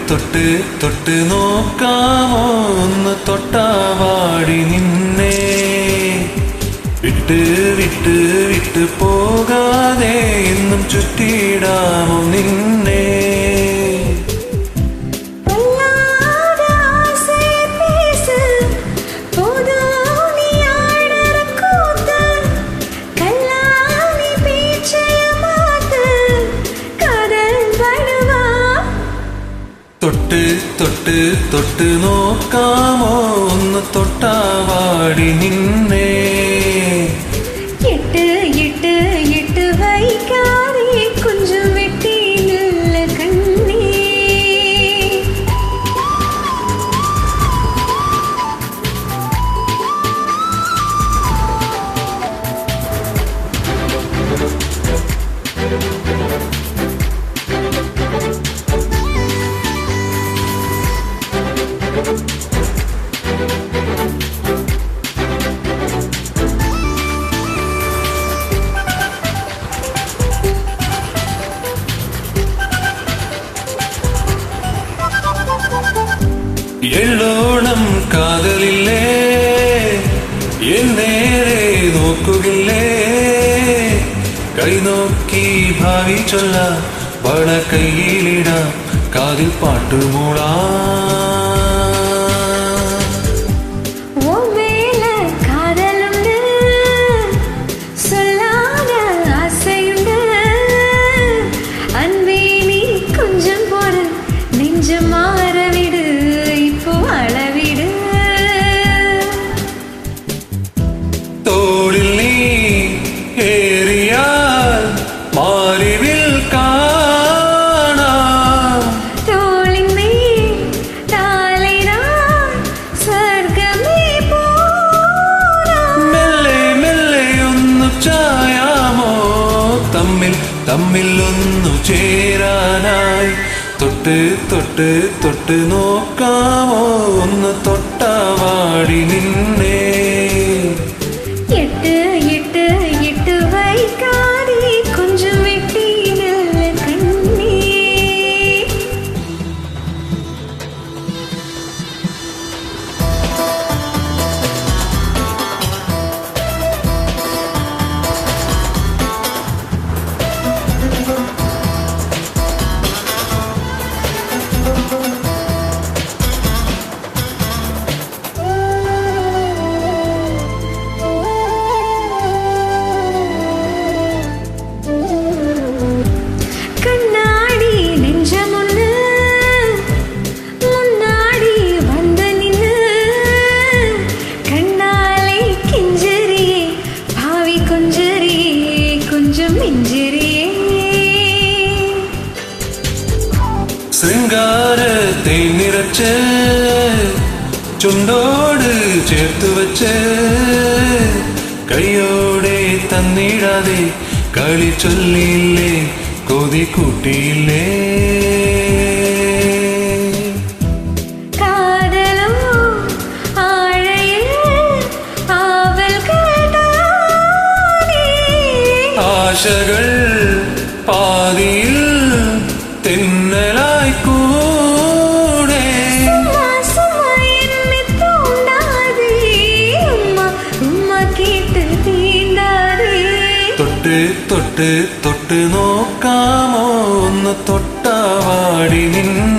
തൊട്ട് തൊട്ട് നോക്കാമോ ഒന്ന് തൊട്ടാവാടി നിന്നെ വിട്ട് വിട്ട് വിട്ട് പോകാതെ എന്നും ചുറ്റിയിടാമോ നിന്നെ തൊട്ട് തൊട്ട് തൊട്ട് നോക്കാമോ ഒന്ന് തൊട്ടാവാടി നിന്നെ ഇട്ട് ഇട്ട് ഇട്ട് വൈകാതെ കുഞ്ചും വെട്ടിയില്ല കണ്ണേ എള്ളോണം കാതലില്ലേ എന്നേരെ നോക്കുകില്ലേ കൈനോക്കി ഭാവി ചൊല്ല വള കയ്യിലിടാം കാതിൽ പാട്ടുമൂളാ തോളിൽ നീ ഏറിയാൽ മാറിവിൽ കാണാം തോളിൽ നീ താളിനാൻ സ്വർഗമേ പോരാം മെല്ലെ മെല്ലെ ഒന്നു ചായാമോ തമ്മിൽ തമ്മിൽ ഒന്നു ചേരാനായി തൊട്ട് തൊട്ട് തൊട്ട് നോക്കാമോ ഒന്ന് തൊട്ടാവാടി നിന്നെ ഇട്ട് ഇട്ട് ഇട്ട് വൈകാതെ കുഞ്ചും വെട്ടിയില്ല കണ്ണേ ശൃംഗാരത്തെ നിറച്ച് ചുണ്ടോട് ചേർത്ത് വച്ച് കൈയോടെ തന്നിടാതെ കളി ചൊല്ലിയില്ലേ കൊതി കൂട്ടിയില്ലേ ആശകൾ പാതിയിൽ തെന്നലായി കൂടെ തൊട്ട് തൊട്ട് തൊട്ട് നോക്കാമോ ഒന്ന് തൊട്ടാവാടി നിന്നെ